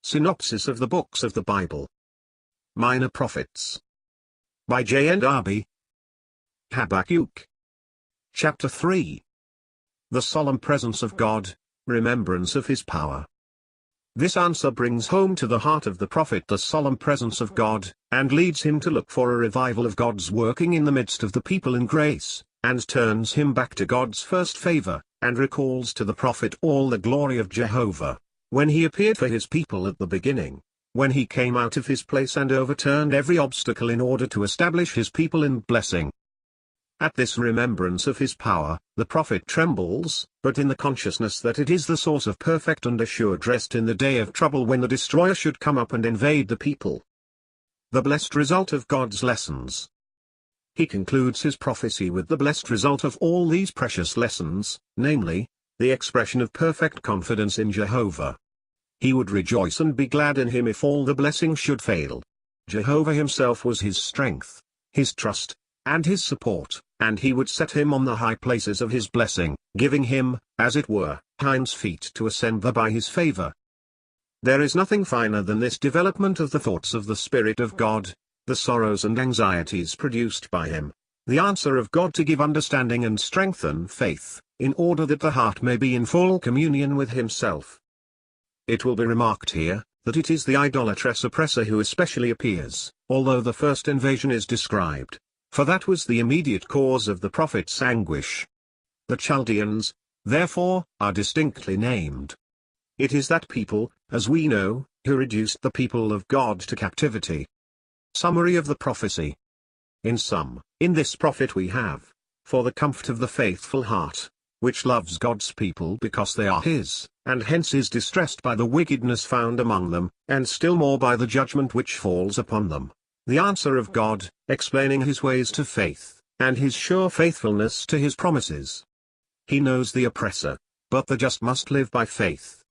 Synopsis of the Books of the Bible. Minor Prophets. By JND Darby. Habakkuk. Chapter 3. The Solemn Presence of God, Remembrance of His Power. This answer brings home to the heart of the prophet the solemn presence of God, and leads him to look for a revival of God's working in the midst of the people in grace, and turns him back to God's first favor, and recalls to the prophet all the glory of Jehovah, when he appeared for his people at the beginning, when he came out of his place and overturned every obstacle in order to establish his people in blessing. At this remembrance of his power, the prophet trembles, but in the consciousness that it is the source of perfect and assured rest in the day of trouble when the destroyer should come up and invade the people. The blessed result of God's lessons. He concludes his prophecy with the blessed result of all these precious lessons, namely, the expression of perfect confidence in Jehovah. He would rejoice and be glad in him if all the blessings should fail. Jehovah himself was his strength, his trust, and his support, and he would set him on the high places of his blessing, giving him, as it were, hinds feet to ascend there by his favor. There is nothing finer than this development of the thoughts of the Spirit of God, the sorrows and anxieties produced by him, the answer of God to give understanding and strengthen faith, in order that the heart may be in full communion with himself. It will be remarked here, that it is the idolatrous oppressor who especially appears, although the first invasion is described, for that was the immediate cause of the prophet's anguish. The Chaldeans, therefore, are distinctly named. It is that people, as we know, who reduced the people of God to captivity. Summary of the prophecy. In sum, in this prophet we have, for the comfort of the faithful heart, which loves God's people because they are his, and hence is distressed by the wickedness found among them, and still more by the judgment which falls upon them, the answer of God, explaining his ways to faith, and his sure faithfulness to his promises. He knows the oppressor, but the just must live by faith.